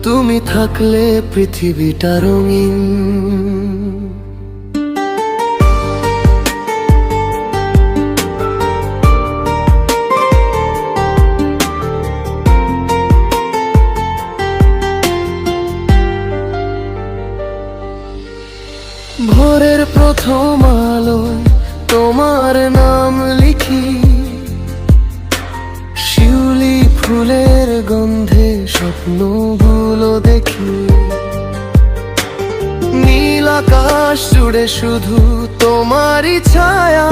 তুমি থাকলে পৃথিবীটা রঙিন। ভোরের প্রথম আলোয় তোমার নাম লিখি, শিউলি ফুলের গন্ধে স্বপ্নগুলো দেখি। নীল আকাশ জুড়ে শুধু তোমারই ছায়া,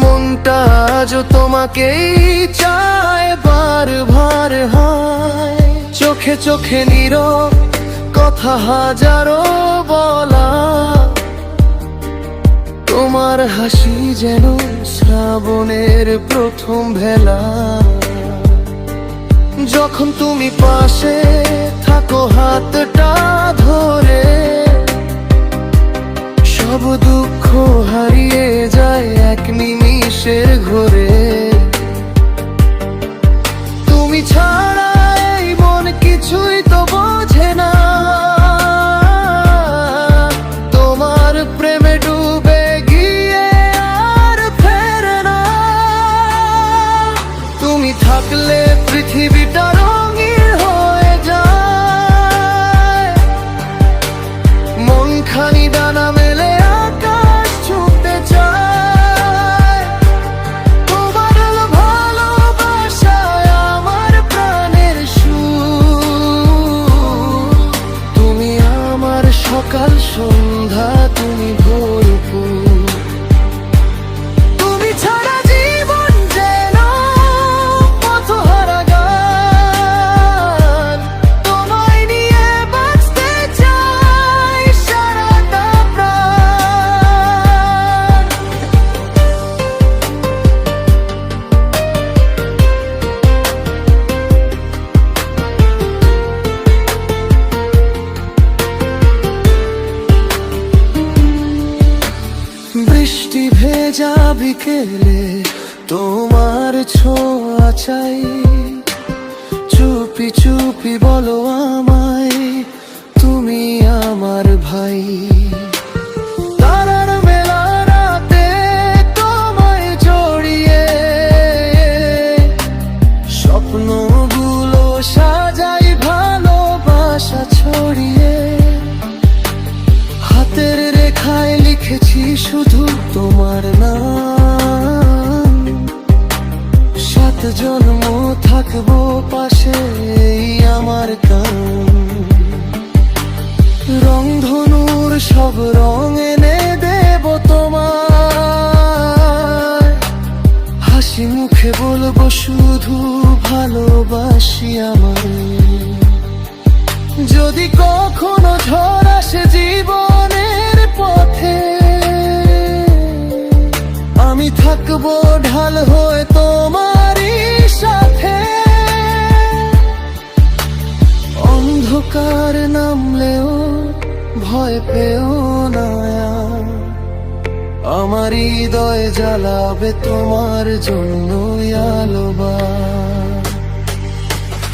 মনটা আজও তোমাকেই চায়, বারবার হায়। চোখে চোখে নীরব কথা হাজারো বলা, তোমার হাসি যেন শ্রাবণের প্রথম ভেলা। যখন তুমি পাশে থাকো হাতটা ধরে, সব দুঃখ হারিয়ে যায় এক নিমিষের ঘোরে। তুমি ছাড়া এই মন কিছুই তো বোঝে না, তোমার প্রেমে ডুবে গিয়ে আর ফেরে না। তুমি থাকলে পৃথিবীটা রঙিন হয়ে যায়, মন খানি ডানা মেলে আকাশ ছুঁতে চায়। তোমার ভালোবাসায় আমার প্রাণের সুর, তুমি আমার সকাল সন্ধ্যা, তুমি ভোরপুর। তুমি ছাড়া জীবন যেন পথহারা গান, তোমায় নিয়ে বাঁচতে চাই সারাটা প্রাণ। বৃষ্টি ভেজা বিকেলে তোমার ছোঁয়া চাই, চুপি চুপি বলো আমায় তুমি আমার ভাই। তারার মেলা রাতে তোমায় জড়িয়ে, স্বপ্নগুলো সাজাই ভালোবাসা ছড়িয়ে। হাতের রেখায় লিখেছি শুধু তোমার নাম, 7 জন্ম থাকবো পাশে এই আমার কাম। রংধনুর সব রং এনে দেব তোমার, হাসি মুখে বলবো শুধু ভালোবাসি আমায়। যদি কখনো ঝড় আসে জীবনের পথে, আমি থাকবো ঢাল হয়ে তোমারই সাথে। অন্ধকার নামলেও ভয় পেও না, আমার হৃদয় জ্বালাবে তোমার জন্য আলোবা।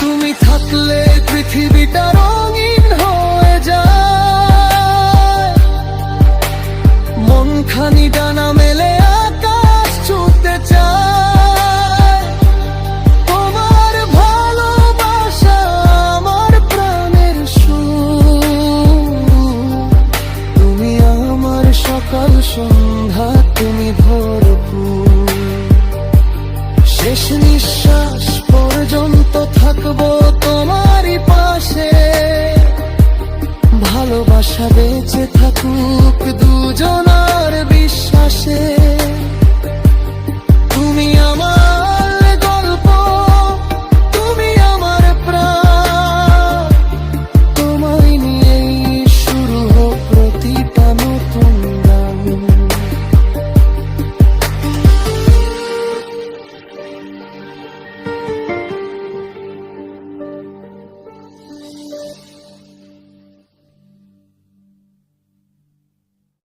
তুমি থাকলে পৃথিবীটা রঙিন হয়ে যায়, মন খানি